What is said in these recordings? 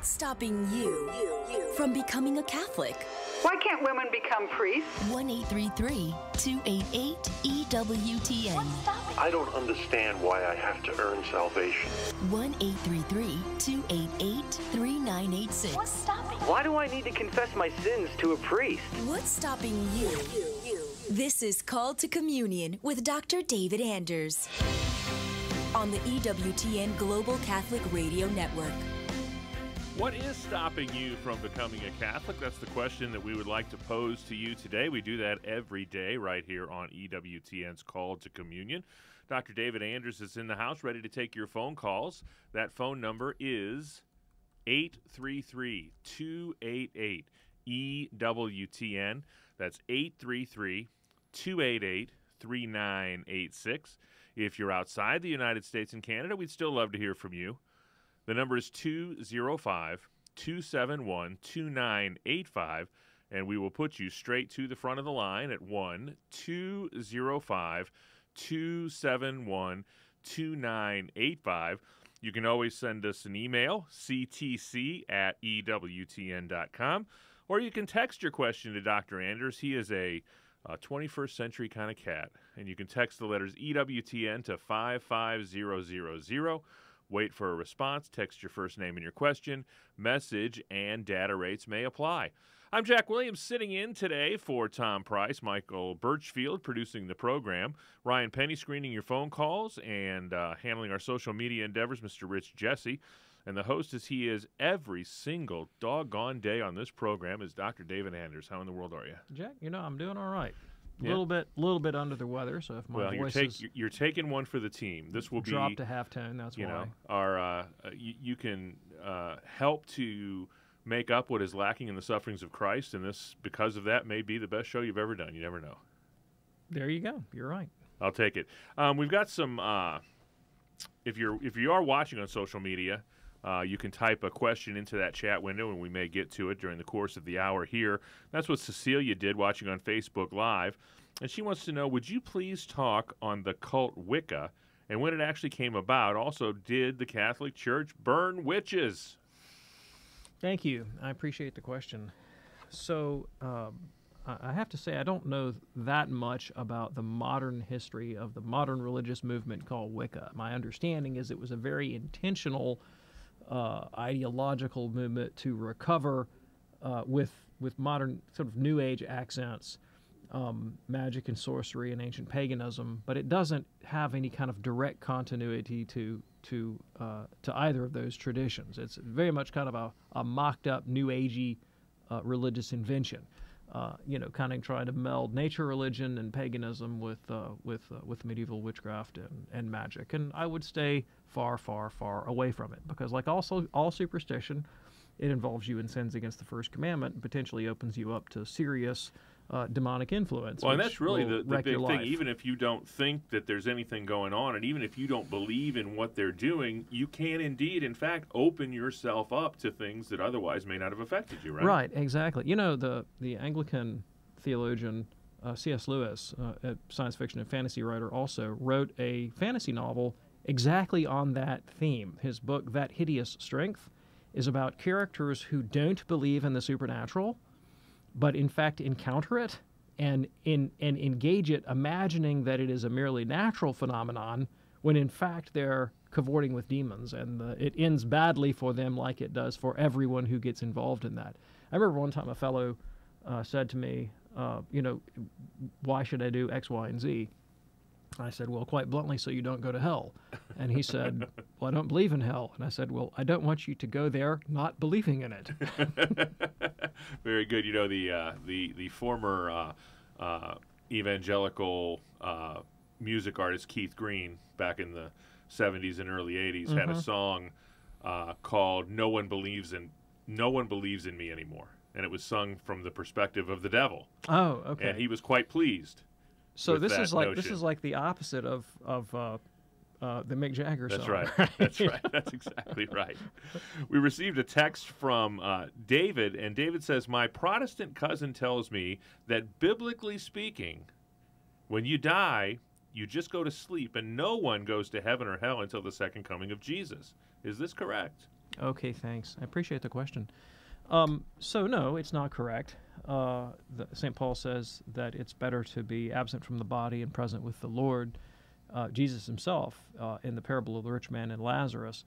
What's stopping you from becoming a Catholic? Why can't women become priests? 1-833-288-EWTN. I don't understand why I have to earn salvation. 1-833-288-3986. What's stopping? Why do I need to confess my sins to a priest? What's stopping you? This is Called to Communion with Dr. David Anders on the EWTN Global Catholic Radio Network. What is stopping you from becoming a Catholic? That's the question that we would like to pose to you today. We do that every day right here on EWTN's Call to Communion. Dr. David Anders is in the house ready to take your phone calls. That phone number is 833-288-EWTN. That's 833-288-3986. If you're outside the United States and Canada, we'd still love to hear from you. The number is 205-271-2985, and we will put you straight to the front of the line at 1-205-271-2985. You can always send us an email, ctc@ewtn.com, or you can text your question to Dr. Anders. He is a 21st century kind of cat, and you can text the letters EWTN to 55000. Wait for a response, text your first name and your question, message, and data rates may apply. I'm Jack Williams, sitting in today for Tom Price, Michael Birchfield producing the program, Ryan Penny screening your phone calls, and handling our social media endeavors, Mr. Rich Jesse. And the host, as he is every single doggone day on this program, is Dr. David Anders. How in the world are you? Jack, I'm doing all right. Yeah. Little bit under the weather. So if my voice is you're taking one for the team. This will dropped to half tone. That's why. You can help to make up what is lacking in the sufferings of Christ, and this, because of that, may be the best show you've ever done. You never know. There you go. You're right. I'll take it. We've got some. If you are watching on social media, you can type a question into that chat window, and we may get to it during the course of the hour here. That's what Cecilia did watching on Facebook Live. And she wants to know, would you please talk on the cult Wicca and when it actually came about? Also, did the Catholic Church burn witches? Thank you. I appreciate the question. So I have to say I don't know that much about the modern history of the modern religious movement called Wicca. My understanding is it was a very intentional ideological movement to recover with modern sort of New Age accents, magic and sorcery and ancient paganism, but it doesn't have any kind of direct continuity to either of those traditions. It's very much kind of a mocked up New Agey religious invention, kind of trying to meld nature religion and paganism with medieval witchcraft and magic. And I would stay far, far, far away from it because, like all superstition, it involves you in sins against the first commandment and potentially opens you up to serious demonic influence. Well, and that's really the big thing. Life. Even if you don't think that there's anything going on, and even if you don't believe in what they're doing, you can indeed, in fact, open yourself up to things that otherwise may not have affected you, right? Right, exactly. The Anglican theologian C.S. Lewis, a science fiction and fantasy writer, also wrote a fantasy novel exactly on that theme. His book, That Hideous Strength, is about characters who don't believe in the supernatural, but in fact encounter it and engage it, imagining that it is a merely natural phenomenon, when in fact they're cavorting with demons, and it ends badly for them, like it does for everyone who gets involved in that. I remember one time a fellow said to me, why should I do X, Y, and Z? I said, well, quite bluntly, so you don't go to hell. And he said, well, I don't believe in hell. And I said, well, I don't want you to go there not believing in it. Very good. The former evangelical music artist Keith Green, back in the 70s and early 80s, had a song called "No One Believes in Me Anymore," and it was sung from the perspective of the devil. Oh, okay. And he was quite pleased. So this is like the opposite of the Mick Jagger song. That's right. That's right. That's exactly right. We received a text from David, and David says, my Protestant cousin tells me that biblically speaking, when you die, you just go to sleep, and no one goes to heaven or hell until the second coming of Jesus. Is this correct? Okay, thanks. I appreciate the question. So no, it's not correct. St. Paul says that it's better to be absent from the body and present with the Lord. Jesus himself, in the parable of the rich man and Lazarus,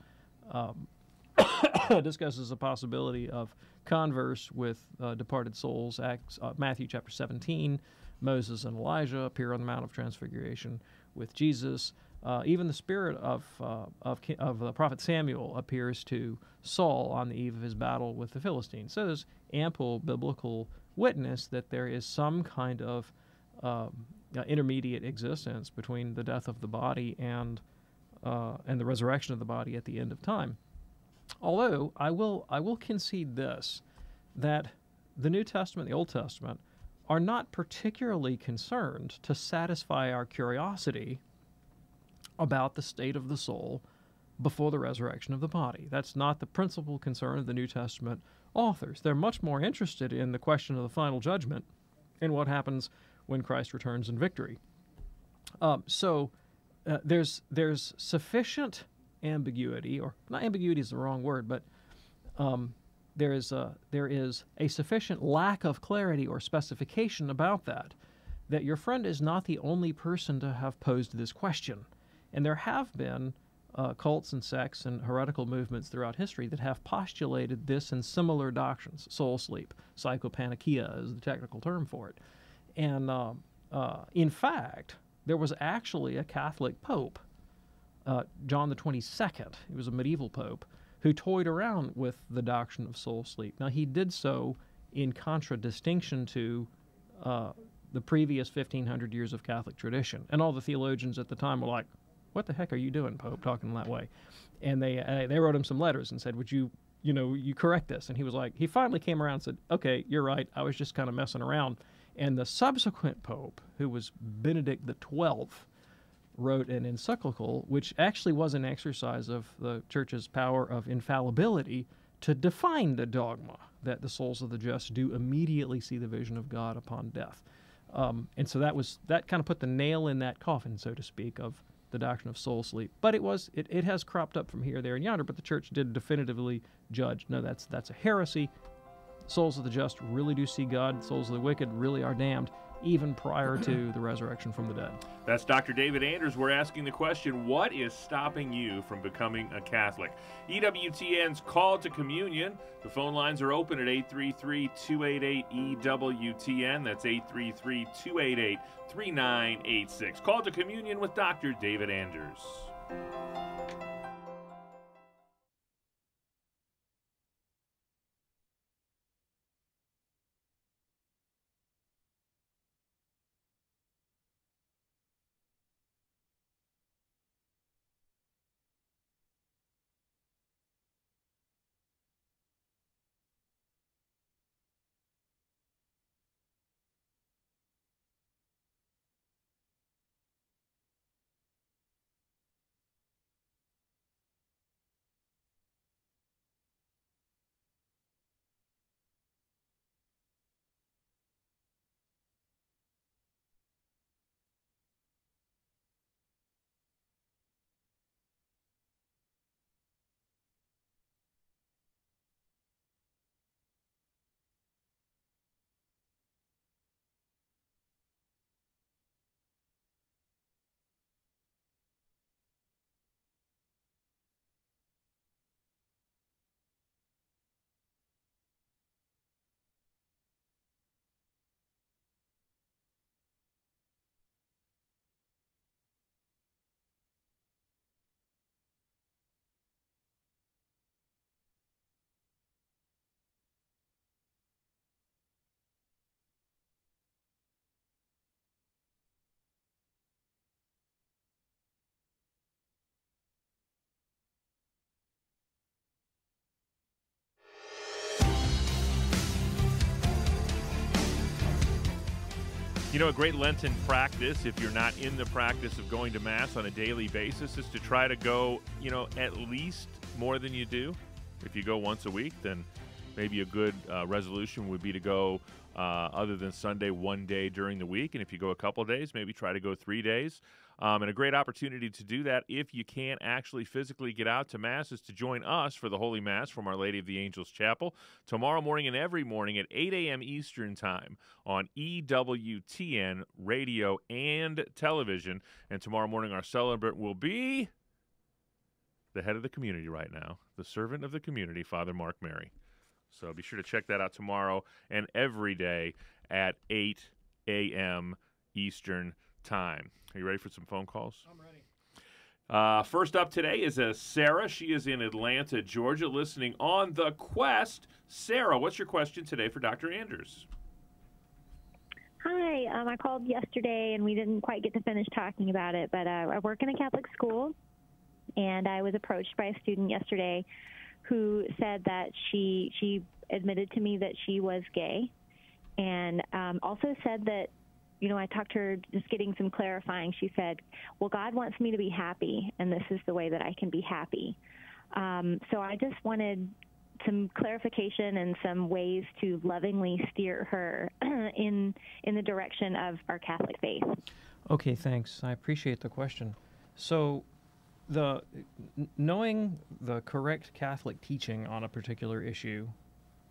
discusses the possibility of converse with departed souls. Matthew chapter 17, Moses and Elijah appear on the Mount of Transfiguration with Jesus. Even the spirit of the prophet Samuel appears to Saul on the eve of his battle with the Philistines. So there's ample biblical witness that there is some kind of intermediate existence between the death of the body and the resurrection of the body at the end of time. Although I will concede this, that the New Testament, the Old Testament, are not particularly concerned to satisfy our curiosity about the state of the soul before the resurrection of the body. That's not the principal concern of the New Testament authors. They're much more interested in the question of the final judgment and what happens when Christ returns in victory. There's sufficient ambiguity, or not ambiguity is the wrong word, but there is a sufficient lack of clarity or specification about that your friend is not the only person to have posed this question. And there have been cults and sects and heretical movements throughout history that have postulated this and similar doctrines. Soul sleep, psychopaneikia is the technical term for it. And in fact, there was actually a Catholic pope, John the 22nd, he was a medieval pope, who toyed around with the doctrine of soul sleep. Now, he did so in contradistinction to the previous 1,500 years of Catholic tradition. And all the theologians at the time were like, what the heck are you doing, Pope, talking that way? And they wrote him some letters and said, would you correct this? And he was like, he finally came around and said, okay, you're right, I was just kind of messing around. And the subsequent Pope, who was Benedict XII, wrote an encyclical, which actually was an exercise of the Church's power of infallibility to define the dogma that the souls of the just do immediately see the vision of God upon death. And so that kind of put the nail in that coffin, so to speak, of the doctrine of soul sleep. But it has cropped up from here, there, and yonder, but the Church did definitively judge, no, that's a heresy. Souls of the just really do see God. Souls of the wicked really are damned, even prior to the resurrection from the dead. That's Dr. David Anders. We're asking the question, what is stopping you from becoming a Catholic? EWTN's Call to Communion. The phone lines are open at 833-288-EWTN. That's 833-288-3986. Call to Communion with Dr. David Anders. You know, a great Lenten practice, if you're not in the practice of going to Mass on a daily basis, is to try to go, at least more than you do. If you go once a week, then maybe a good resolution would be to go, other than Sunday, one day during the week. And if you go a couple days, maybe try to go 3 days. And a great opportunity to do that if you can't actually physically get out to Mass is to join us for the Holy Mass from Our Lady of the Angels Chapel tomorrow morning and every morning at 8 a.m. Eastern Time on EWTN radio and television. And tomorrow morning our celebrant will be the head of the community right now, the servant of the community, Father Mark Mary. So be sure to check that out tomorrow and every day at 8 a.m. Eastern Time. Are you ready for some phone calls? I'm ready. First up today is Sarah. She is in Atlanta, Georgia, listening on The Quest. Sarah, what's your question today for Dr. Anders? Hi, I called yesterday and we didn't quite get to finish talking about it, but I work in a Catholic school, and I was approached by a student yesterday who said that she admitted to me that she was gay, and also said that, you know, I talked to her just getting some clarifying. She said, well, God wants me to be happy, and this is the way that I can be happy. So I just wanted some clarification and some ways to lovingly steer her in the direction of our Catholic faith. Okay, thanks. I appreciate the question. So knowing the correct Catholic teaching on a particular issue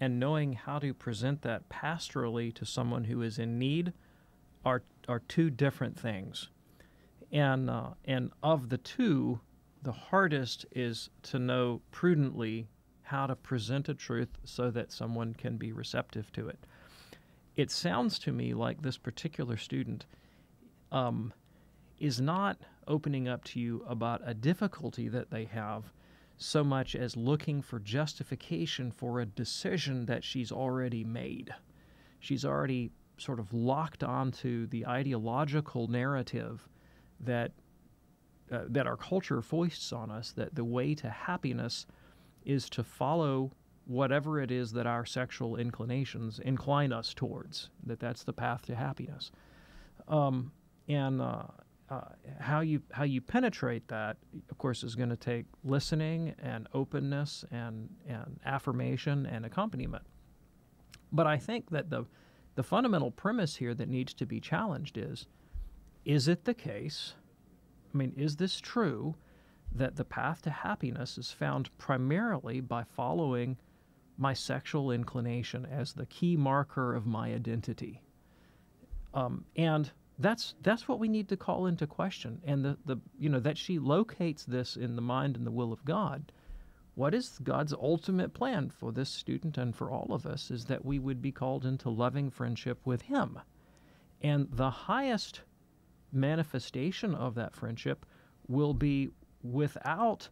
and knowing how to present that pastorally to someone who is in need are two different things. And of the two, the hardest is to know prudently how to present a truth so that someone can be receptive to it. It sounds to me like this particular student is not opening up to you about a difficulty that they have so much as looking for justification for a decision that she's already made. She's already sort of locked onto the ideological narrative that our culture foists on us, that the way to happiness is to follow whatever it is that our sexual inclinations incline us towards, that's the path to happiness. How you penetrate that, of course, is going to take listening and openness and affirmation and accompaniment. But I think that the fundamental premise here that needs to be challenged is it the case, I mean, is this true that the path to happiness is found primarily by following my sexual inclination as the key marker of my identity? And that's what we need to call into question. And that she locates this in the mind and the will of God. What is God's ultimate plan for this student and for all of us is that we would be called into loving friendship with Him. And the highest manifestation of that friendship will be without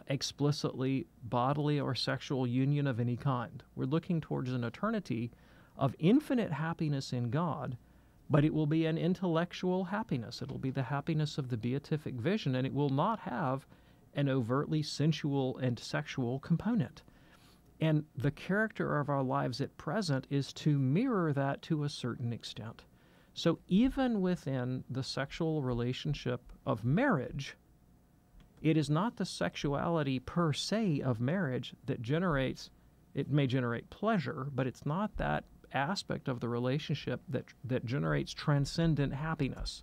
explicitly bodily or sexual union of any kind. We're looking towards an eternity of infinite happiness in God, but it will be an intellectual happiness. It'll be the happiness of the beatific vision, and it will not have an overtly sensual and sexual component. And the character of our lives at present is to mirror that to a certain extent. So even within the sexual relationship of marriage, it is not the sexuality per se of marriage that generates, it may generate pleasure, but it's not that aspect of the relationship that generates transcendent happiness.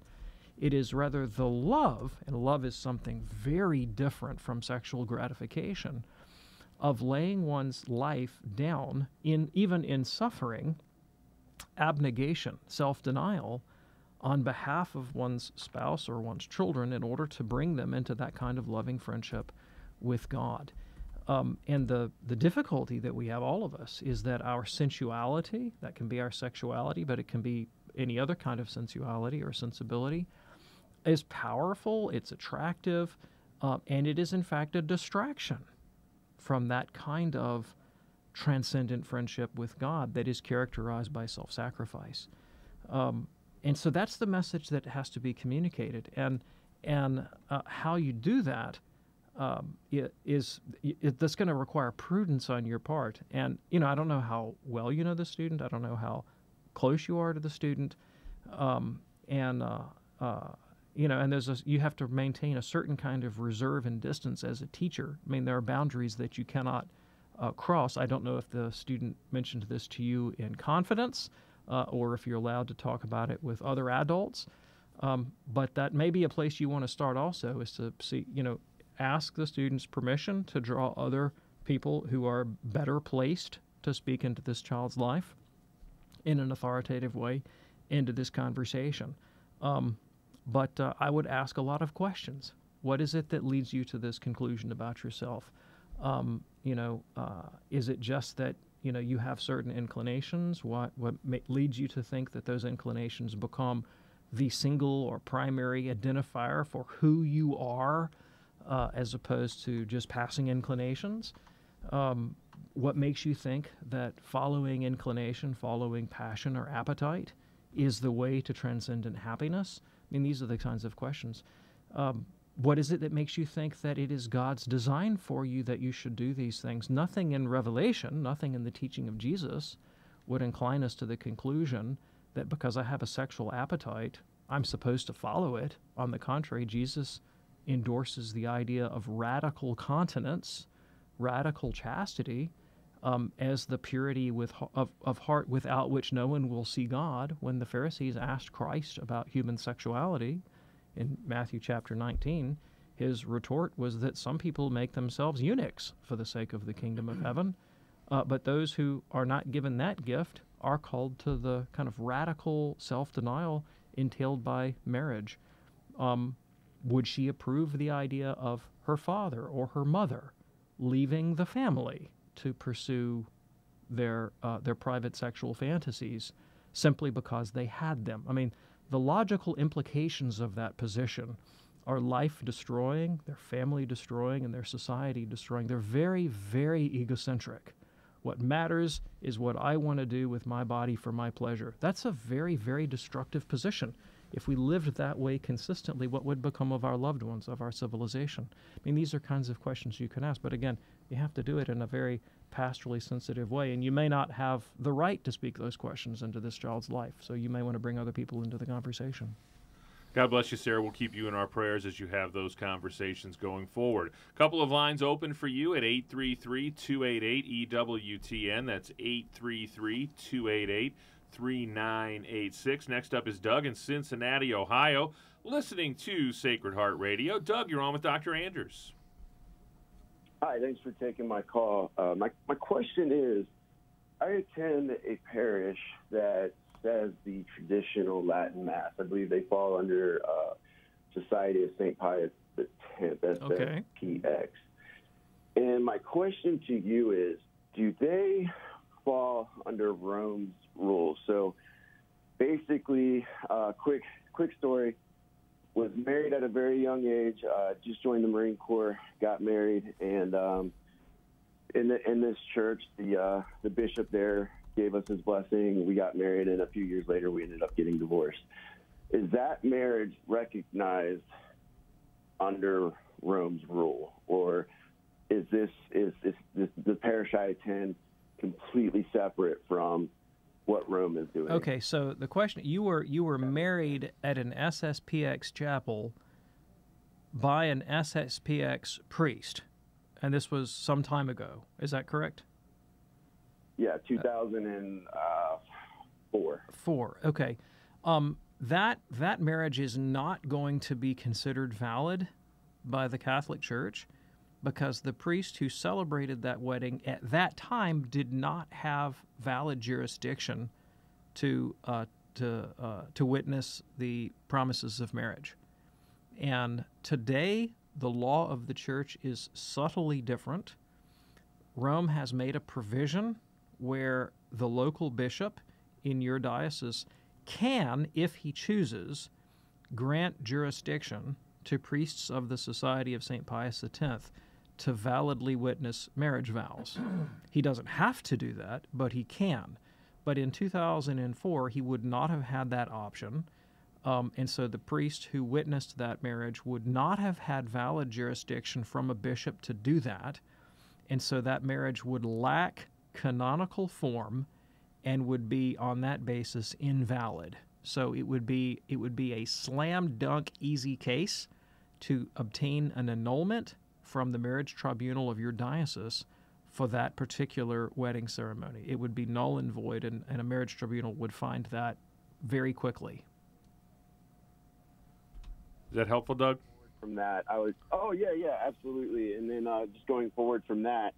It is rather the love, and love is something very different from sexual gratification, of laying one's life down, even in suffering, abnegation, self-denial, on behalf of one's spouse or one's children in order to bring them into that kind of loving friendship with God. And the difficulty that we have, all of us, is that our sensuality, that can be our sexuality, but it can be any other kind of sensuality or sensibility, is powerful, it's attractive, and it is in fact a distraction from that kind of transcendent friendship with God that is characterized by self-sacrifice. And so that's the message that has to be communicated. And how you do that that's going to require prudence on your part. And, I don't know how well you know the student. I don't know how close you are to the student. And you have to maintain a certain kind of reserve and distance as a teacher. I mean, there are boundaries that you cannot cross. I don't know if the student mentioned this to you in confidence or if you're allowed to talk about it with other adults. But that may be a place you want to start also, is to see, ask the students permission to draw other people who are better placed to speak into this child's life in an authoritative way into this conversation. But I would ask a lot of questions. What is it that leads you to this conclusion about yourself? Is it just that, you have certain inclinations? What leads you to think that those inclinations become the single or primary identifier for who you are, as opposed to just passing inclinations? What makes you think that following inclination, following passion or appetite is the way to transcendent happiness? I mean, these are the kinds of questions. What is it that makes you think that it is God's design for you that you should do these things? Nothing in Revelation, nothing in the teaching of Jesus would incline us to the conclusion that because I have a sexual appetite, I'm supposed to follow it. On the contrary, Jesus endorses the idea of radical continence, radical chastity, as the purity of heart without which no one will see God. When the Pharisees asked Christ about human sexuality in Matthew chapter 19, his retort was that some people make themselves eunuchs for the sake of the kingdom of heaven, but those who are not given that gift are called to the kind of radical self-denial entailed by marriage. Would she approve the idea of her father or her mother leaving the family to pursue their private sexual fantasies simply because they had them? I mean, the logical implications of that position are life-destroying, they're family-destroying, and their society-destroying. They're very, very egocentric. What matters is what I want to do with my body for my pleasure. That's a very, very destructive position. If we lived that way consistently, what would become of our loved ones, of our civilization? I mean, these are kinds of questions you can ask, but again, you have to do it in a very pastorally sensitive way, and you may not have the right to speak those questions into this child's life, so you may want to bring other people into the conversation. God bless you, Sarah. We'll keep you in our prayers as you have those conversations going forward. A couple of lines open for you at 833-288-EWTN. That's 833-288-3986. Next up is Doug in Cincinnati, Ohio, listening to Sacred Heart Radio. Doug, you're on with Dr. Anders. Hi, thanks for taking my call. My question is, I attend a parish that says the traditional Latin Mass. I believe they fall under Society of St. Pius X, SSPX. And my question to you is, do they fall under Rome's rules? So basically, quick story, was married at a very young age, just joined the Marine Corps, got married, and in this church, the bishop there gave us his blessing. We got married, and a few years later, we ended up getting divorced. Is that marriage recognized under Rome's rule, or is the parish I attend completely separate from what Rome is doing? Okay, so the question: you were married at an SSPX chapel by an SSPX priest, and this was some time ago. Is that correct? Yeah, 2004. Okay. That marriage is not going to be considered valid by the Catholic Church because the priest who celebrated that wedding at that time did not have valid jurisdiction to witness the promises of marriage. And today, the law of the Church is subtly different. Rome has made a provision where the local bishop in your diocese can, if he chooses, grant jurisdiction to priests of the Society of St. Pius X to validly witness marriage vows. He doesn't have to do that, but he can. But in 2004, he would not have had that option, and so the priest who witnessed that marriage would not have had valid jurisdiction from a bishop to do that, and so that marriage would lack canonical form and would be on that basis invalid. So it would be a slam dunk easy case to obtain an annulment from the marriage tribunal of your diocese for that particular wedding ceremony. It would be null and void, and a marriage tribunal would find that very quickly. Is that helpful, Doug? From that, yeah, absolutely. And then just going forward from that,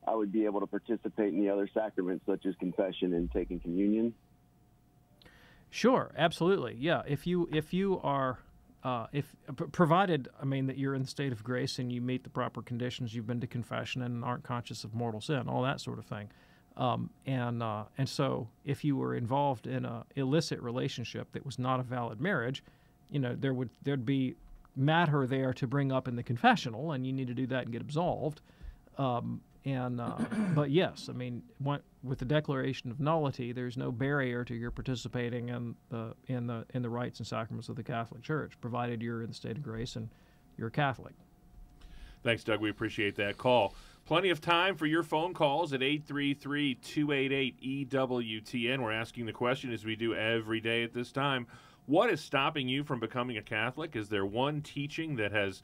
I would be able to participate in the other sacraments such as confession and taking communion. Sure, absolutely. Yeah, if you are provided, I mean, that you're in the state of grace and you meet the proper conditions, you've been to confession and aren't conscious of mortal sin, all that sort of thing. And so if you were involved in a illicit relationship that was not a valid marriage, there'd be matter there to bring up in the confessional, and you need to do that and get absolved. But yes, I mean, with the declaration of nullity, there's no barrier to your participating in the rites and sacraments of the Catholic Church, provided you're in the state of grace and you're a Catholic. Thanks, Doug. We appreciate that call. Plenty of time for your phone calls at 833-288-EWTN. We're asking the question, as we do every day at this time, what is stopping you from becoming a Catholic? Is there one teaching that has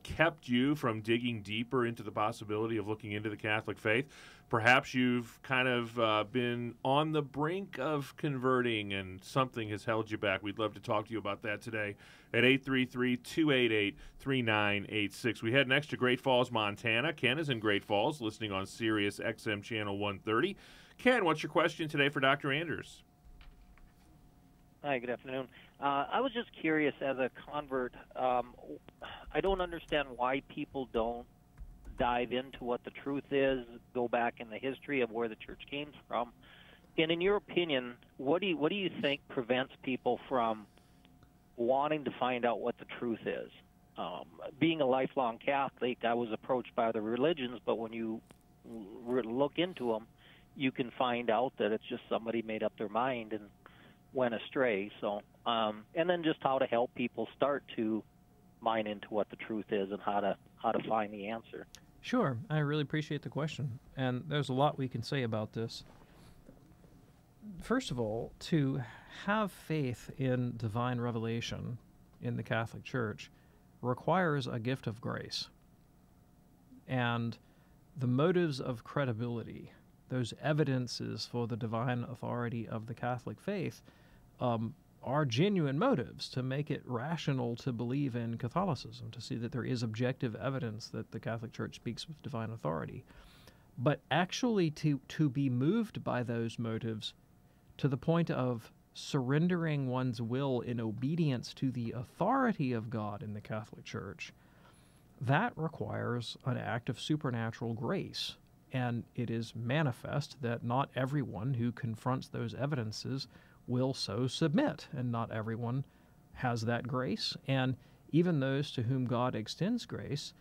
kept you from digging deeper into the possibility of looking into the Catholic faith? Perhaps you've kind of been on the brink of converting and something has held you back. We'd love to talk to you about that today at 833-288-3986. We head next to Great Falls, Montana. Ken is in Great Falls, listening on Sirius XM Channel 130. Ken, what's your question today for Dr. Anders? Hi, good afternoon. I was just curious, as a convert, I don't understand why people don't dive into what the truth is, go back in the history of where the church came from. And in your opinion, what do you think prevents people from wanting to find out what the truth is? Being a lifelong Catholic, I was approached by other religions, but when you look into them, you can find out that it's just somebody made up their mind and went astray. So, and then just how to help people start to mine into what the truth is and how to find the answer. Sure, I really appreciate the question, and there's a lot we can say about this. First of all, to have faith in divine revelation in the Catholic Church requires a gift of grace. And the motives of credibility, those evidences for the divine authority of the Catholic faith, are genuine motives to make it rational to believe in Catholicism, to see that there is objective evidence that the Catholic Church speaks with divine authority. But actually to be moved by those motives to the point of surrendering one's will in obedience to the authority of God in the Catholic Church, that requires an act of supernatural grace. And it is manifest that not everyone who confronts those evidences will so submit, and not everyone has that grace. And even those to whom God extends grace,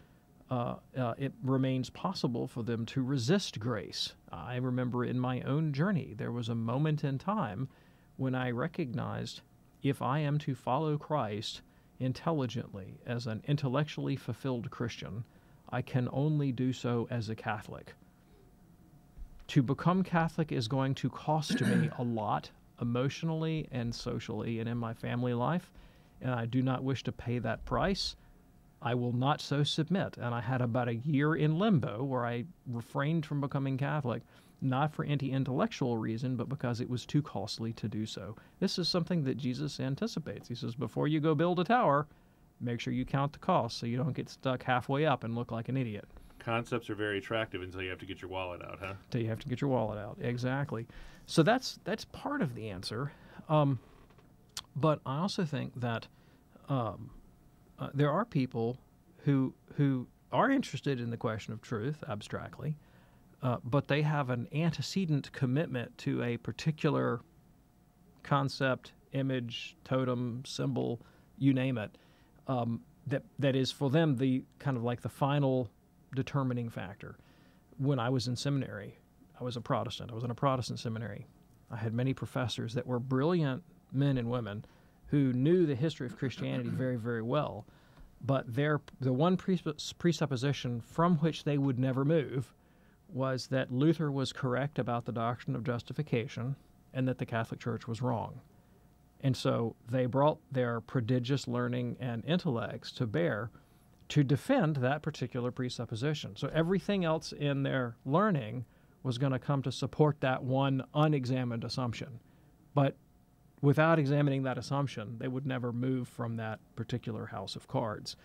it remains possible for them to resist grace. I remember in my own journey, there was a moment in time when I recognized, if I am to follow Christ intelligently as an intellectually fulfilled Christian, I can only do so as a Catholic. To become Catholic is going to cost me a lot, emotionally and socially and in my family life, and I do not wish to pay that price. I will not so submit. And I had about a year in limbo where I refrained from becoming Catholic, not for any intellectual reason, but because it was too costly to do so. This is something that Jesus anticipates. He says, before you go build a tower, make sure you count the cost so you don't get stuck halfway up and look like an idiot. Concepts are very attractive until you have to get your wallet out, huh? Until you have to get your wallet out, exactly. So that's part of the answer. But I also think that there are people who are interested in the question of truth abstractly, but they have an antecedent commitment to a particular concept, image, totem, symbol, you name it, that is for them the kind of like the final determining factor. When I was in seminary, I was a Protestant. I was in a Protestant seminary. I had many professors that were brilliant men and women who knew the history of Christianity very, very well, but the one presupposition from which they would never move was that Luther was correct about the doctrine of justification and that the Catholic Church was wrong. And so they brought their prodigious learning and intellects to bear to defend that particular presupposition. So everything else in their learning was going to come to support that one unexamined assumption. But without examining that assumption, they would never move from that particular house of cards.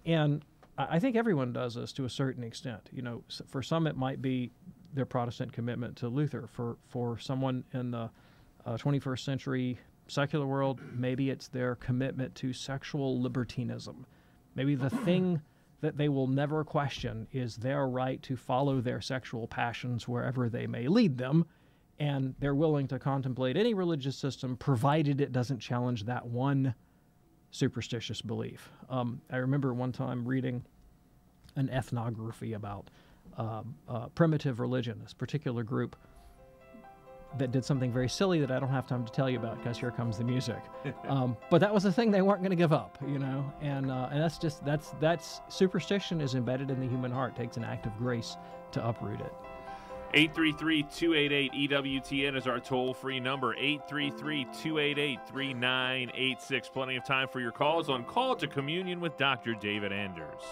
And I think everyone does this to a certain extent. You know, for some it might be their Protestant commitment to Luther. For someone in the 21st century secular world, maybe it's their commitment to sexual libertinism. Maybe the thing that they will never question is their right to follow their sexual passions wherever they may lead them, and they're willing to contemplate any religious system provided it doesn't challenge that one superstitious belief. I remember one time reading an ethnography about primitive religion, this particular group that did something very silly that I don't have time to tell you about because here comes the music. But that was the thing they weren't going to give up, you know, and that's superstition is embedded in the human heart. It takes an act of grace to uproot it. 833-288-EWTN is our toll-free number, 833-288-3986. Plenty of time for your calls on Call to Communion with Dr. David Anders.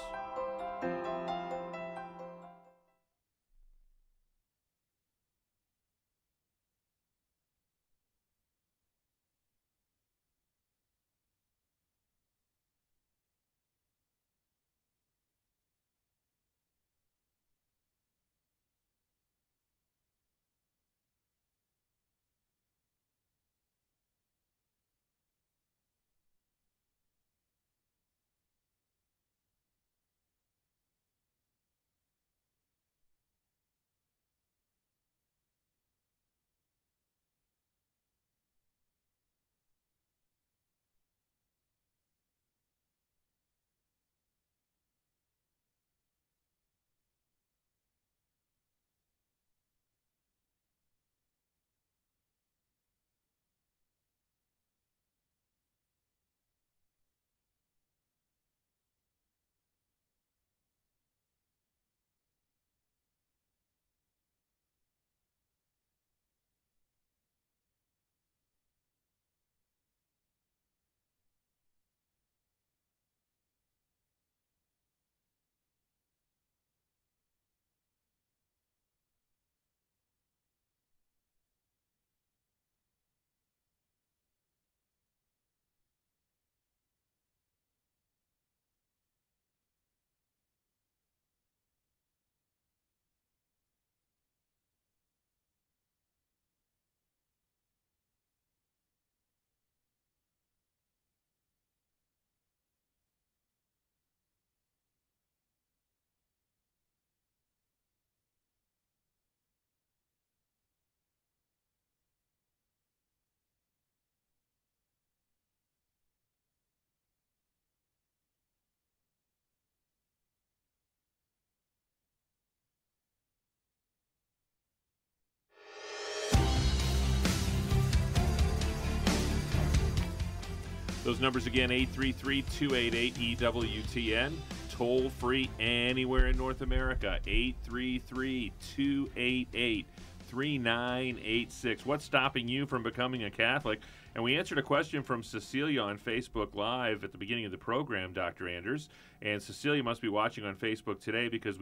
Those numbers again, 833-288-EWTN. Toll free anywhere in North America, 833-288-3986. What's stopping you from becoming a Catholic? And we answered a question from Cecilia on Facebook Live at the beginning of the program, Dr. Anders. And Cecilia must be watching on Facebook today because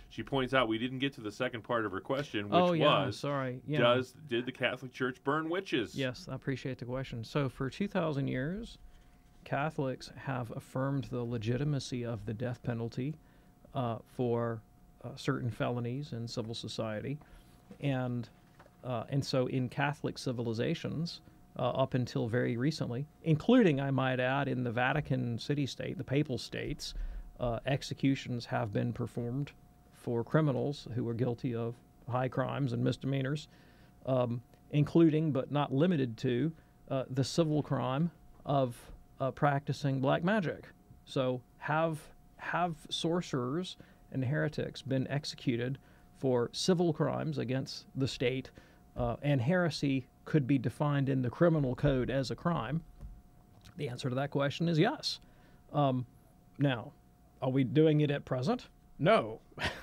she points out we didn't get to the second part of her question, which was, sorry. Did the Catholic Church burn witches? Yes, I appreciate the question. So for 2,000 years, Catholics have affirmed the legitimacy of the death penalty for certain felonies in civil society, and so in Catholic civilizations, up until very recently, including, I might add, in the Vatican city-state, the Papal States, executions have been performed for criminals who are guilty of high crimes and misdemeanors, including but not limited to the civil crime of practicing black magic. So have sorcerers and heretics been executed for civil crimes against the state, and heresy could be defined in the criminal code as a crime? The answer to that question is yes. Now, are we doing it at present? No.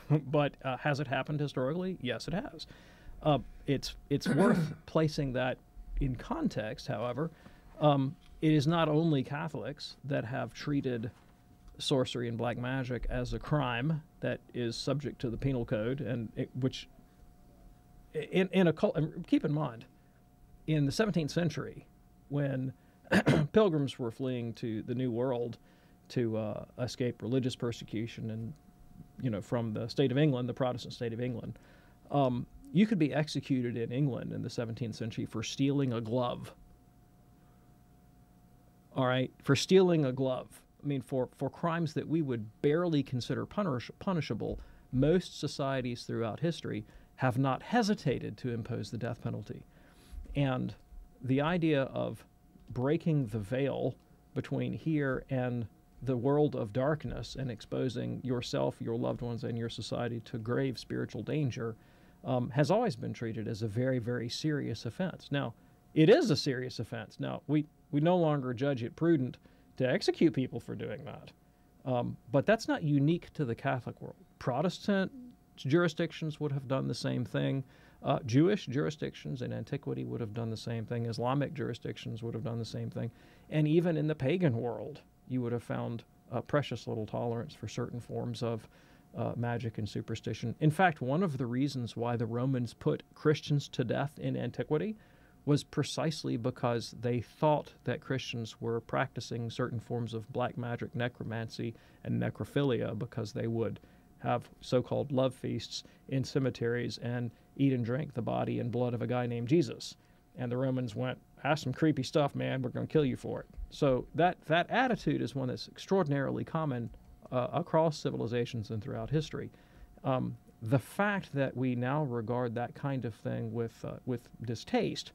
But has it happened historically? Yes, it has. It's worth placing that in context, however. It is not only Catholics that have treated sorcery and black magic as a crime that is subject to the penal code, and which in a cult. Keep in mind, in the 17th century, when pilgrims were fleeing to the New World to escape religious persecution and, from the state of England, the Protestant state of England. You could be executed in England in the 17th century for stealing a glove. All right, for stealing a glove. I mean, for crimes that we would barely consider punishable, most societies throughout history have not hesitated to impose the death penalty. And the idea of breaking the veil between here and the world of darkness and exposing yourself, your loved ones, and your society to grave spiritual danger has always been treated as a very, very serious offense. Now, it is a serious offense. Now, we no longer judge it prudent to execute people for doing that. But that's not unique to the Catholic world. Protestant jurisdictions would have done the same thing. Jewish jurisdictions in antiquity would have done the same thing. Islamic jurisdictions would have done the same thing. And even in the pagan world, you would have found precious little tolerance for certain forms of magic and superstition. In fact, one of the reasons why the Romans put Christians to death in antiquity was precisely because they thought that Christians were practicing certain forms of black magic, necromancy, and necrophilia, because they would have so-called love feasts in cemeteries and eat and drink the body and blood of a guy named Jesus. And the Romans went, that's some creepy stuff, man, we're going to kill you for it. So that attitude is one that's extraordinarily common across civilizations and throughout history. The fact that we now regard that kind of thing with distaste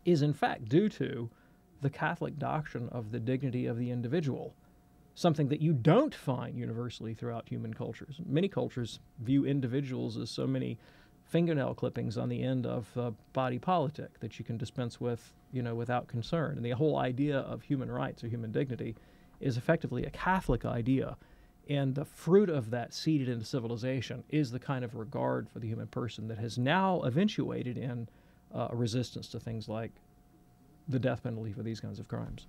is in fact due to the Catholic doctrine of the dignity of the individual, something that you don't find universally throughout human cultures. Many cultures view individuals as so many fingernail clippings on the end of body politic that you can dispense with, without concern. And the whole idea of human rights or human dignity is effectively a Catholic idea. And the fruit of that seeded into civilization is the kind of regard for the human person that has now eventuated in a resistance to things like the death penalty for these kinds of crimes.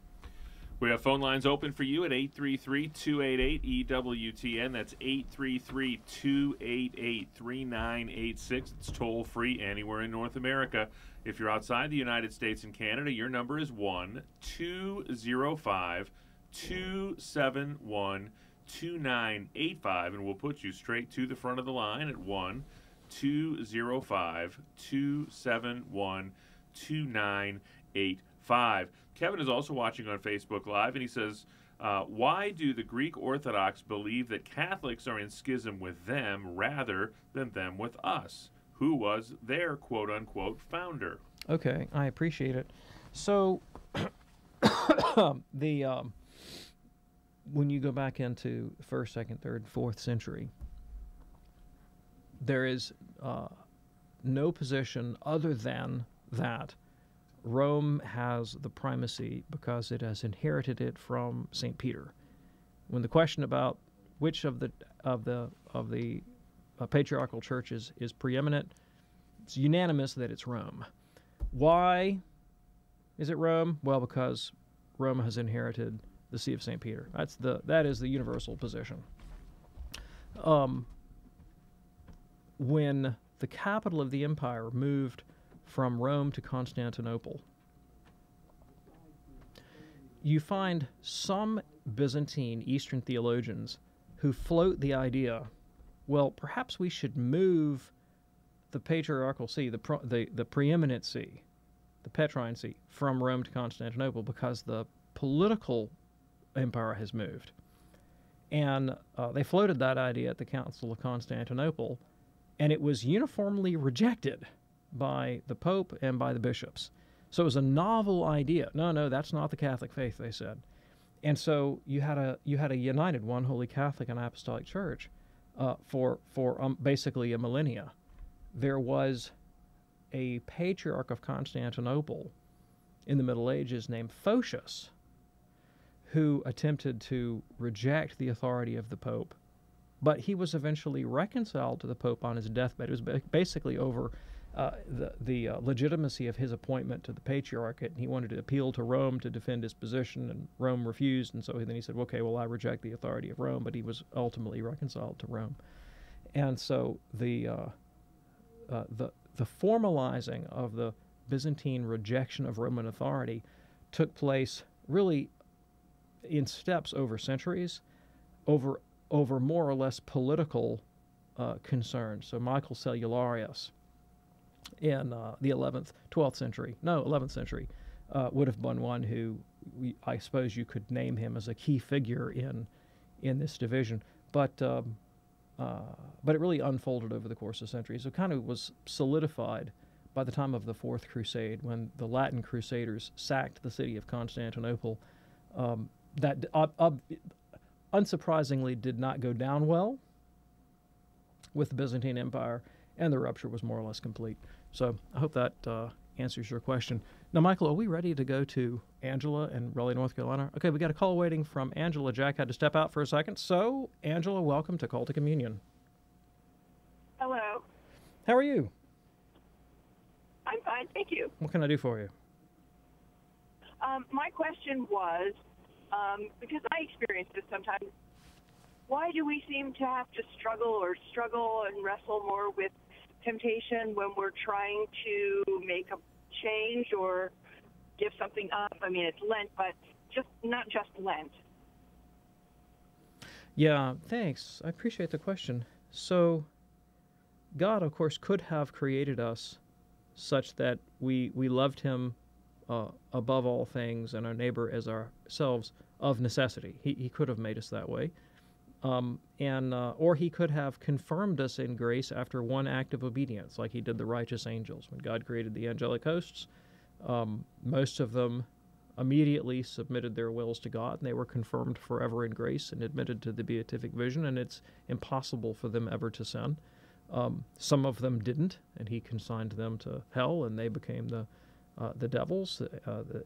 We have phone lines open for you at 833-288-EWTN. That's 833-288-3986. It's toll-free anywhere in North America. If you're outside the United States and Canada, your number is 1-205-271-2985, and we'll put you straight to the front of the line at 1-205-271-2985. Kevin is also watching on Facebook Live, and he says, why do the Greek Orthodox believe that Catholics are in schism with them rather than them with us? Who was their quote-unquote founder? Okay, I appreciate it. So, when you go back into 1st, 2nd, 3rd, 4th century, there is no position other than that Rome has the primacy because it has inherited it from St. Peter. When the question about which of the patriarchal churches is preeminent, it's unanimous that it's Rome. Why is it Rome? Well, because Rome has inherited the See of St. Peter. That is the universal position. When the capital of the empire moved from Rome to Constantinople, you find some Byzantine Eastern theologians who float the idea, well, perhaps we should move the patriarchal see, the preeminent see, the Petrine see, from Rome to Constantinople because the political empire has moved. And they floated that idea at the Council of Constantinople, and it was uniformly rejected by the Pope and by the bishops. So it was a novel idea. No, that's not the Catholic faith, they said. And so you had a united one Holy Catholic and Apostolic Church for basically a millennia. There was a patriarch of Constantinople in the Middle Ages named Photius, who attempted to reject the authority of the Pope, but he was eventually reconciled to the Pope on his deathbed. It was basically over the legitimacy of his appointment to the patriarchate, and he wanted to appeal to Rome to defend his position, and Rome refused, and so then he said, okay, well, I reject the authority of Rome, but he was ultimately reconciled to Rome. And so the formalizing of the Byzantine rejection of Roman authority took place really in steps over centuries, over more or less political concerns. So Michael Cellularius in the 12th century would have been one who I suppose you could name him as a key figure in this division. But it really unfolded over the course of centuries. It kind of was solidified by the time of the Fourth Crusade, when the Latin Crusaders sacked the city of Constantinople. That unsurprisingly did not go down well with the Byzantine Empire, and the rupture was more or less complete. So I hope that answers your question. Now, Michael, are we ready to go to Angela in Raleigh, North Carolina? Okay, we got a call waiting from Angela. Jack had to step out for a second. So, Angela, welcome to Call to Communion. Hello. How are you? I'm fine, thank you. What can I do for you? My question was, because I experience this sometimes, why do we seem to have to struggle and wrestle more with temptation when we're trying to make a change or give something up? I mean, it's Lent, but not just Lent. Yeah, thanks. I appreciate the question. So, God, of course, could have created us such that we loved him above all things and our neighbor as ourselves of necessity. He could have made us that way. Or he could have confirmed us in grace after one act of obedience, like he did the righteous angels. When God created the angelic hosts, most of them immediately submitted their wills to God, and they were confirmed forever in grace and admitted to the beatific vision, and it's impossible for them ever to sin. Some of them didn't, and he consigned them to hell, and they became the devils,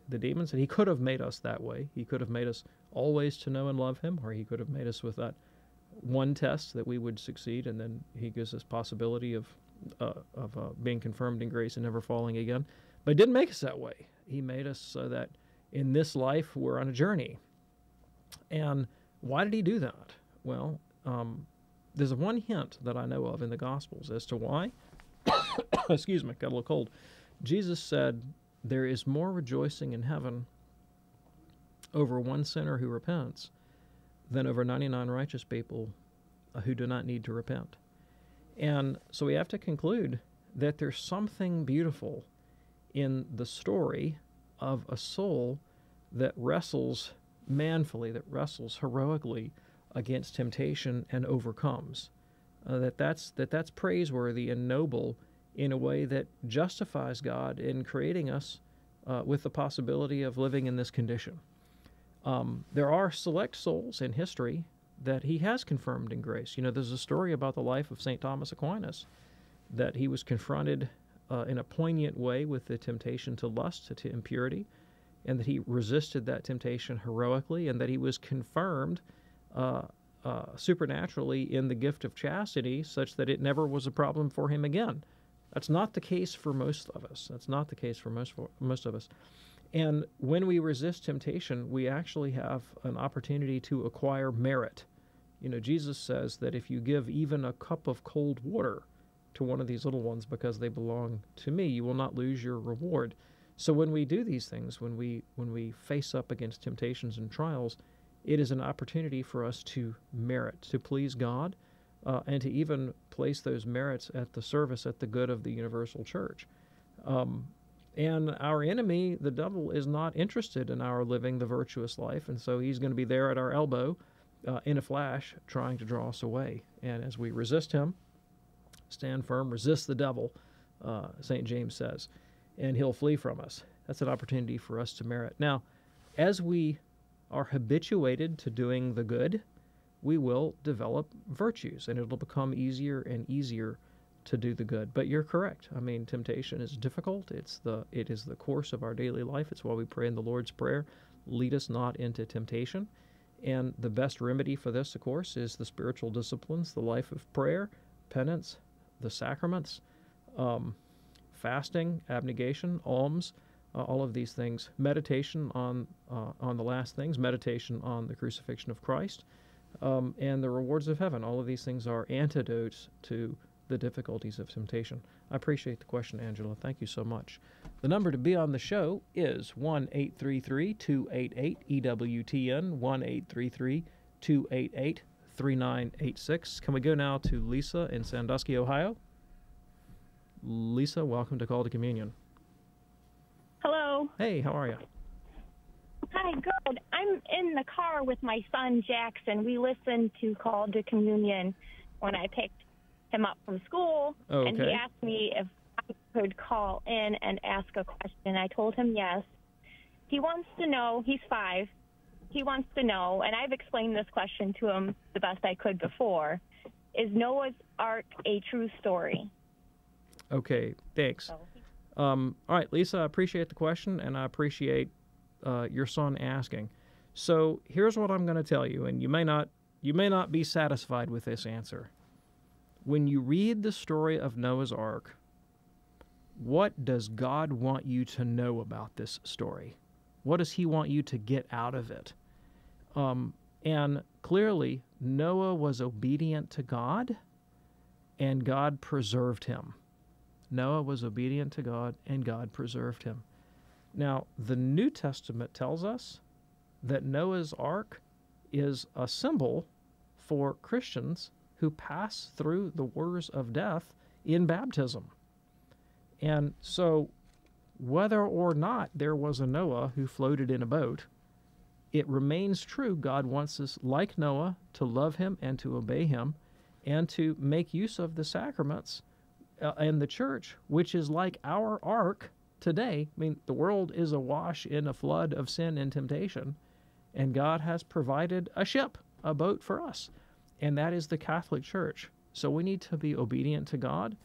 the demons. And he could have made us that way. He could have made us always to know and love him, or he could have made us with that one test that we would succeed, and then he gives us possibility of being confirmed in grace and never falling again. But he didn't make us that way. He made us so that in this life we're on a journey. And why did he do that? Well, there's one hint that I know of in the Gospels as to why. Excuse me, got a little cold. Jesus said, there is more rejoicing in heaven over one sinner who repents than over 99 righteous people who do not need to repent. And so we have to conclude that there's something beautiful in the story of a soul that wrestles manfully, that wrestles heroically against temptation and overcomes. That's praiseworthy and noble in a way that justifies God in creating us with the possibility of living in this condition. There are select souls in history that he has confirmed in grace. You know, there's a story about the life of St. Thomas Aquinas, that he was confronted in a poignant way with the temptation to lust, to impurity, and that he resisted that temptation heroically, and that he was confirmed supernaturally in the gift of chastity, such that it never was a problem for him again. That's not the case for most of us. That's not the case for most of us. And when we resist temptation, we actually have an opportunity to acquire merit. You know, Jesus says that if you give even a cup of cold water to one of these little ones because they belong to me, you will not lose your reward. So when we do these things, when we face up against temptations and trials, it is an opportunity for us to merit, to please God, and to even place those merits at the service, at the good of the universal church. And our enemy, the devil, is not interested in our living the virtuous life, and so he's going to be there at our elbow in a flash trying to draw us away. And as we resist him, stand firm, resist the devil, St. James says, and he'll flee from us. That's an opportunity for us to merit. Now, as we are habituated to doing the good, we will develop virtues, and it'll become easier and easier to do the good. But you're correct. I mean, temptation is difficult. It is the course of our daily life. It's why we pray in the Lord's Prayer, lead us not into temptation. And the best remedy for this, of course, is the spiritual disciplines, the life of prayer, penance, the sacraments, fasting, abnegation, alms, all of these things, meditation on the last things, meditation on the crucifixion of Christ, and the rewards of heaven. All of these things are antidotes to the difficulties of temptation. I appreciate the question, Angela. Thank you so much. The number to be on the show is 1-833-288-EWTN, 1-833-288-3986. Can we go now to Lisa in Sandusky, Ohio? Lisa, welcome to Call to Communion. Hello. Hey, how are you? Hi, good. I'm in the car with my son, Jackson. We listened to Call to Communion when I picked him up from school, and he asked me if I could call in and ask a question. I told him yes. He wants to know, he's 5, he wants to know, and I've explained this question to him the best I could before, is Noah's Ark a true story? Okay, thanks. All right, Lisa, I appreciate the question, and I appreciate your son asking. So here's what I'm going to tell you, and you may not be satisfied with this answer. When you read the story of Noah's Ark, what does God want you to know about this story? What does he want you to get out of it? And clearly, Noah was obedient to God, and God preserved him. Noah was obedient to God, and God preserved him. Now, the New Testament tells us that Noah's Ark is a symbol for Christians who pass through the waters of death in baptism. And so, whether or not there was a Noah who floated in a boat, it remains true God wants us, like Noah, to love him and to obey him and to make use of the sacraments and the church, which is like our ark today. I mean, the world is awash in a flood of sin and temptation, and God has provided a ship, a boat for us, and that is the Catholic Church. So we need to be obedient to God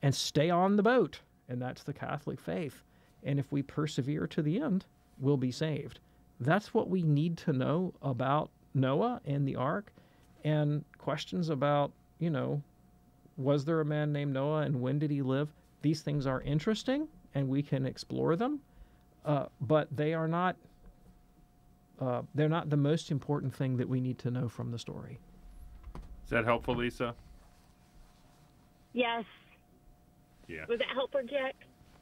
and stay on the boat, and that's the Catholic faith. And if we persevere to the end, we'll be saved. That's what we need to know about Noah and the ark, and questions about, was there a man named Noah and when did he live? These things are interesting, and we can explore them, but they are not. They're not the most important thing that we need to know from the story. Is that helpful, Lisa? Yes. Yeah. Was that helpful, Jack?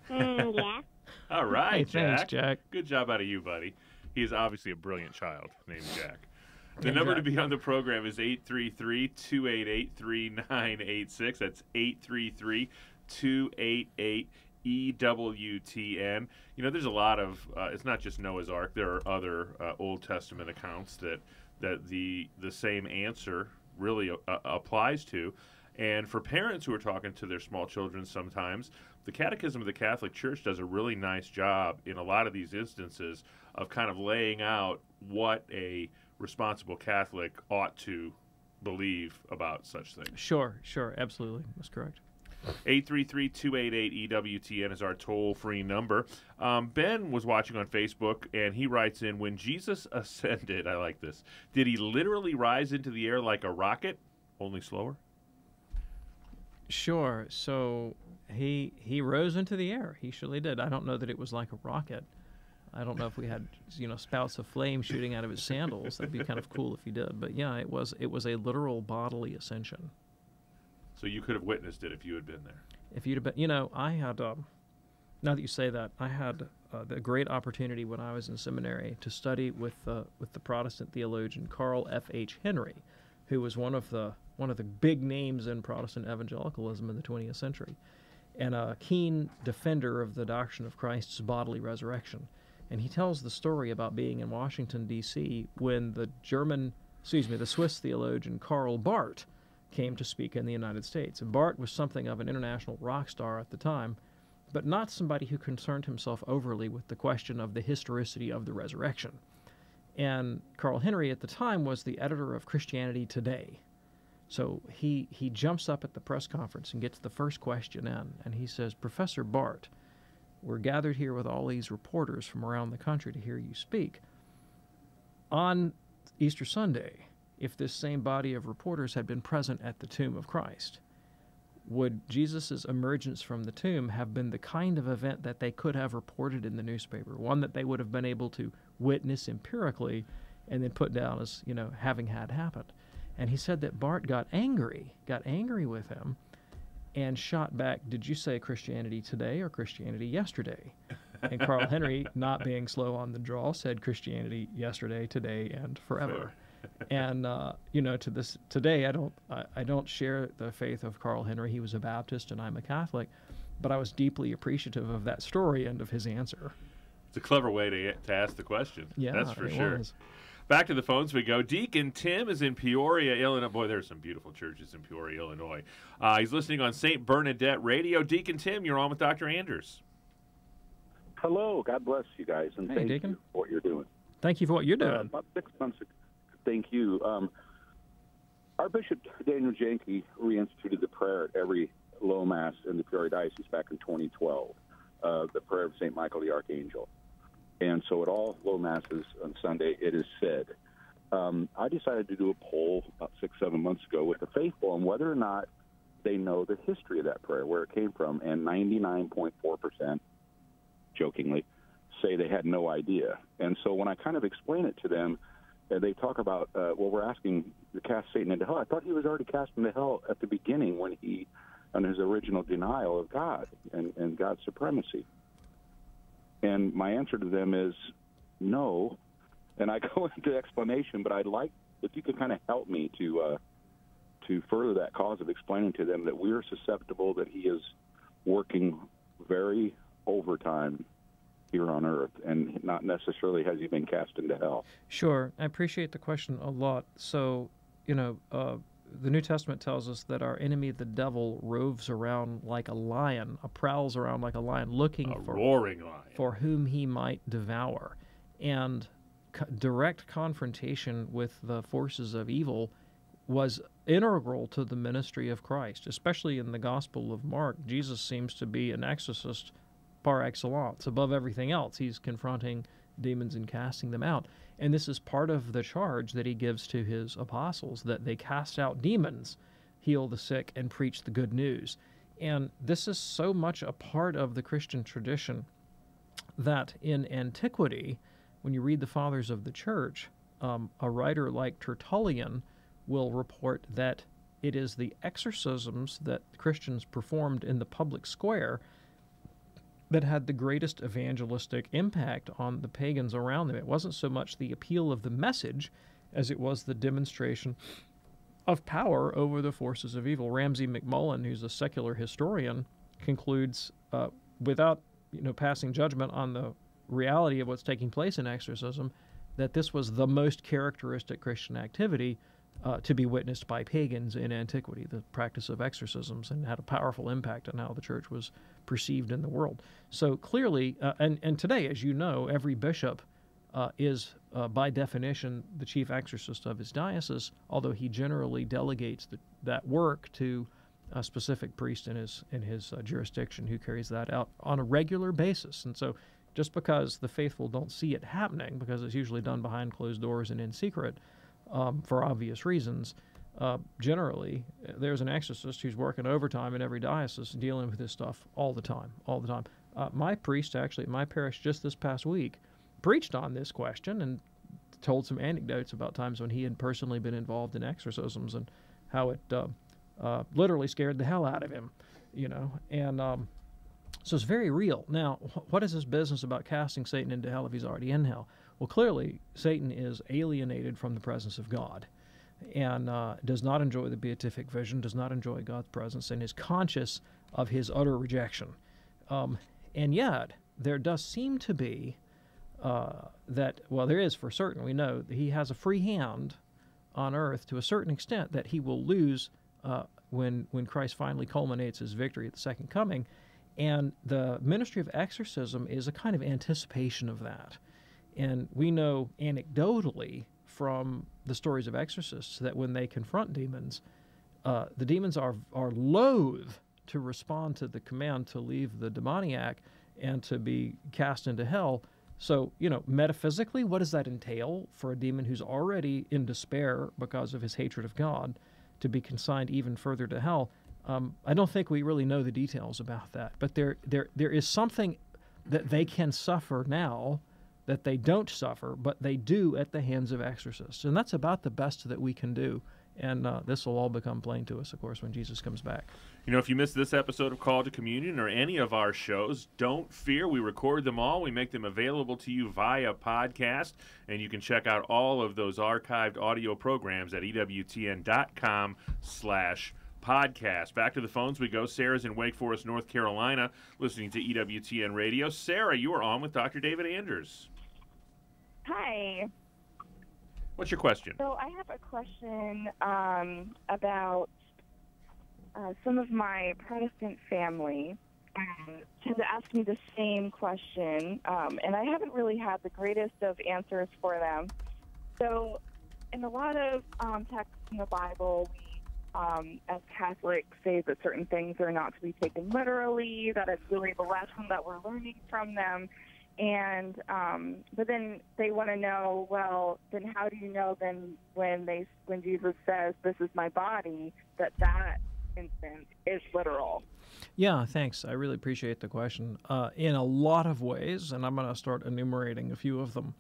Yeah. All right, Hey, Jack. thanks, Jack. Good job out of you, buddy. He is obviously a brilliant child named Jack. The Hey, number to Jack. be on the program is 833-288-3986. That's 833-288-EWTN. There's a lot of, it's not just Noah's Ark. There are other Old Testament accounts that the same answer really applies to. And for parents who are talking to their small children sometimes, the Catechism of the Catholic Church does a really nice job in a lot of these instances of kind of laying out what a responsible Catholic ought to believe about such things. Sure, absolutely. That's correct. 833-288-EWTN is our toll-free number. Ben was watching on Facebook, and he writes in, when Jesus ascended, I like this, did he literally rise into the air like a rocket, only slower? Sure. So he rose into the air. He surely did. I don't know that it was like a rocket. I don't know if we had spouts of flame shooting out of his sandals. That'd be kind of cool if he did. But yeah, it was a literal bodily ascension. So you could have witnessed it if you had been there. If you'd have been, I had. Now that you say that, I had the great opportunity when I was in seminary to study with the Protestant theologian Carl F.H. Henry, who was one of the big names in Protestant evangelicalism in the 20th century, and a keen defender of the doctrine of Christ's bodily resurrection. And he tells the story about being in Washington, D.C. when the Swiss theologian Karl Barth came to speak in the United States. And Barth was something of an international rock star at the time, but not somebody who concerned himself overly with the question of the historicity of the resurrection. And Carl Henry at the time was the editor of Christianity Today. So he jumps up at the press conference and gets the first question in, and he says, Professor Barth, we're gathered here with all these reporters from around the country to hear you speak. On Easter Sunday, if this same body of reporters had been present at the tomb of Christ, would Jesus' emergence from the tomb have been the kind of event that they could have reported in the newspaper, one that they would have been able to witness empirically and then put down as, having had happened? And he said that Barth got angry with him and shot back, "Did you say Christianity today or Christianity yesterday?" And Carl Henry, not being slow on the draw, said Christianity yesterday, today, and forever. And to this today, I don't share the faith of Carl Henry. He was a Baptist, and I'm a Catholic, but I was deeply appreciative of that story and of his answer. It's a clever way to ask the question. Yeah, that's for sure. Was. Back to the phones we go. Deacon Tim is in Peoria, Illinois. Boy, there's some beautiful churches in Peoria, Illinois. He's listening on St. Bernadette Radio. Deacon Tim, you're on with Dr. Anders. Hello. God bless you guys, and thank Deacon. you for what you're doing. Thank you for what you're doing. About 6 months ago, thank you. Our Bishop Daniel Janke reinstituted the prayer at every low mass in the Peoria Diocese back in 2012, the prayer of St. Michael the Archangel. And so at all low masses on Sunday, it is said. I decided to do a poll about 6-7 months ago with the faithful on whether or not they know the history of that prayer, where it came from, and 99.4%, jokingly, say they had no idea. And so when I kind of explain it to them, they talk about, we're asking to cast Satan into hell. I thought he was already cast into hell at the beginning when he, on his original denial of God and God's supremacy. And my answer to them is no. And I go into explanation, but I'd like if you could kind of help me to further that cause of explaining to them that we're susceptible, that he is working very overtime here on earth, and not necessarily has he been cast into hell. Sure. I appreciate the question a lot. So, the New Testament tells us that our enemy, the devil, roves around like a lion, prowls around like a lion, looking for roaring lion, for whom he might devour. And direct confrontation with the forces of evil was integral to the ministry of Christ, especially in the Gospel of Mark. Jesus seems to be an exorcist par excellence. Above everything else, he's confronting demons and casting them out. And this is part of the charge that he gives to his apostles, that they cast out demons, heal the sick, and preach the good news. And this is so much a part of the Christian tradition that in antiquity, when you read the fathers of the church, a writer like Tertullian will report that it is the exorcisms that Christians performed in the public square that had the greatest evangelistic impact on the pagans around them. It wasn't so much the appeal of the message as it was the demonstration of power over the forces of evil. Ramsay MacMullen, who's a secular historian, concludes, without passing judgment on the reality of what's taking place in exorcism, that this was the most characteristic Christian activity to be witnessed by pagans in antiquity, the practice of exorcisms, and had a powerful impact on how the church was perceived in the world. So clearly, and today, as you know, every bishop is, by definition, the chief exorcist of his diocese, although he generally delegates that work to a specific priest in his jurisdiction who carries that out on a regular basis. And so just because the faithful don't see it happening, because it's usually done behind closed doors and in secret, for obvious reasons, generally, there's an exorcist who's working overtime in every diocese dealing with this stuff all the time. My priest, actually, at my parish just this past week, preached on this question and told some anecdotes about times when he had personally been involved in exorcisms and how it literally scared the hell out of him, And so it's very real. Now, what is this business about casting Satan into hell if he's already in hell? Well, clearly, Satan is alienated from the presence of God and does not enjoy the beatific vision, does not enjoy God's presence, and is conscious of his utter rejection. And yet, there does seem to be there is for certain, we know, that he has a free hand on earth to a certain extent that he will lose when Christ finally culminates his victory at the second coming. And the ministry of exorcism is a kind of anticipation of that. And we know anecdotally from the stories of exorcists that when they confront demons, the demons are loath to respond to the command to leave the demoniac and to be cast into hell. So, metaphysically, what does that entail for a demon who's already in despair because of his hatred of God to be consigned even further to hell? I don't think we really know the details about that, but there is something that they can suffer now that they don't suffer, but they do at the hands of exorcists. And that's about the best that we can do And this will all become plain to us, of course, when Jesus comes back. You know, if you missed this episode of Call to Communion or any of our shows, don't fear. We record them all. We make them available to you via podcast, and you can check out all of those archived audio programs at EWTN.com/podcast. Back to the phones we go. Sarah's in Wake Forest, North Carolina, listening to EWTN Radio. Sarah, you are on with Dr. David Anders. Hi. What's your question? So I have a question about some of my Protestant family tend to ask me the same question, and I haven't really had the greatest of answers for them. So in a lot of texts in the Bible, we, as Catholics, say that certain things are not to be taken literally, that it's really the lesson that we're learning from them. And but then they want to know, well, then how do you know then when Jesus says, "This is my body," that instance is literal? Yeah, thanks. I really appreciate the question. In a lot of ways, and I'm going to start enumerating a few of them.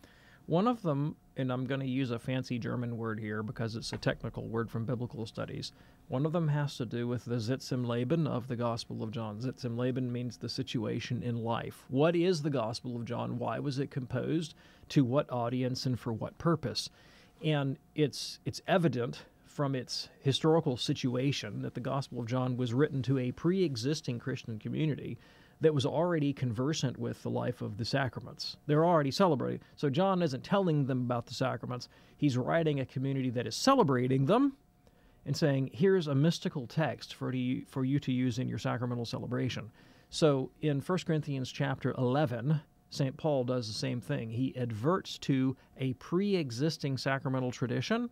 One of them, and I'm going to use a fancy German word here because it's a technical word from biblical studies. One of them has to do with the Sitz im Leben of the Gospel of John. Sitz im Leben means the situation in life. What is the Gospel of John? Why was it composed? To what audience and for what purpose? And it's evident from its historical situation that the Gospel of John was written to a pre-existing Christian community that was already conversant with the life of the sacraments. They're already celebrating. So John isn't telling them about the sacraments. He's writing a community that is celebrating them and saying, here's a mystical text for you to use in your sacramental celebration. So in 1 Corinthians chapter 11, St. Paul does the same thing. He adverts to a pre-existing sacramental tradition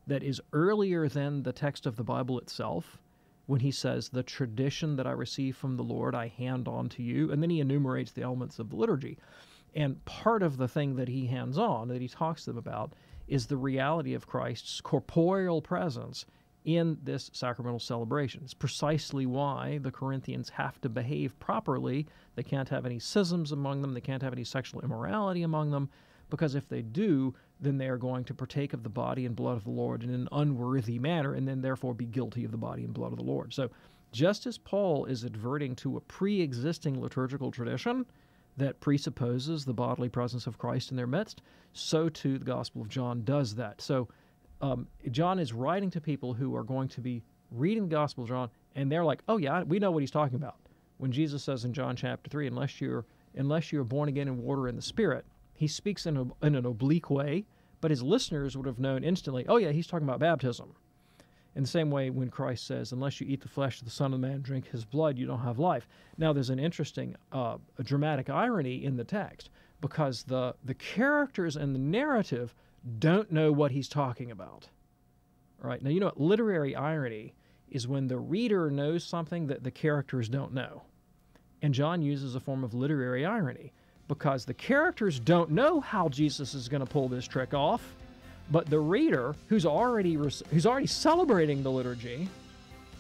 that is earlier than the text of the Bible itself, when he says, the tradition that I receive from the Lord, I hand on to you. And then he enumerates the elements of the liturgy. And part of the thing that he hands on, that he talks to them about, is the reality of Christ's corporeal presence in this sacramental celebration. It's precisely why the Corinthians have to behave properly. They can't have any schisms among them. They can't have any sexual immorality among them, because if they do, then they are going to partake of the body and blood of the Lord in an unworthy manner, and then therefore be guilty of the body and blood of the Lord. So just as Paul is adverting to a pre-existing liturgical tradition that presupposes the bodily presence of Christ in their midst, so too the Gospel of John does that. So John is writing to people who are going to be reading the Gospel of John, and they're like, oh yeah, we know what he's talking about. When Jesus says in John chapter 3, unless you're born again in water and the Spirit, he speaks in an oblique way, but his listeners would have known instantly, oh yeah, he's talking about baptism. In the same way when Christ says, unless you eat the flesh of the Son of Man, drink his blood, you don't have life. Now there's an interesting a dramatic irony in the text, because the characters in the narrative don't know what he's talking about. All right, now you know what literary irony is, when the reader knows something that the characters don't know. And John uses a form of literary irony, because the characters don't know how Jesus is going to pull this trick off, but the reader, who's already celebrating the liturgy,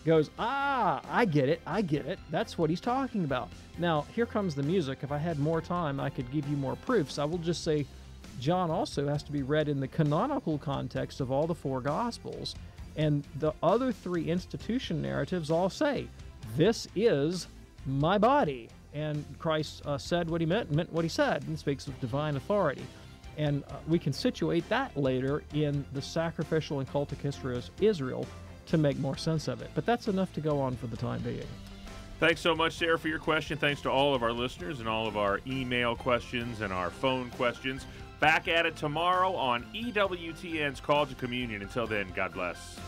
goes, I get it, that's what he's talking about. Now, here comes the music. If I had more time, I could give you more proofs. I will just say John also has to be read in the canonical context of all the four Gospels, and the other three institution narratives all say, this is my body. And Christ said what he meant what he said, and speaks of divine authority. And we can situate that later in the sacrificial and cultic history of Israel to make more sense of it. But that's enough to go on for the time being. Thanks so much, Sarah, for your question. Thanks to all of our listeners and all of our email questions and our phone questions. Back at it tomorrow on EWTN's Call to Communion. Until then, God bless.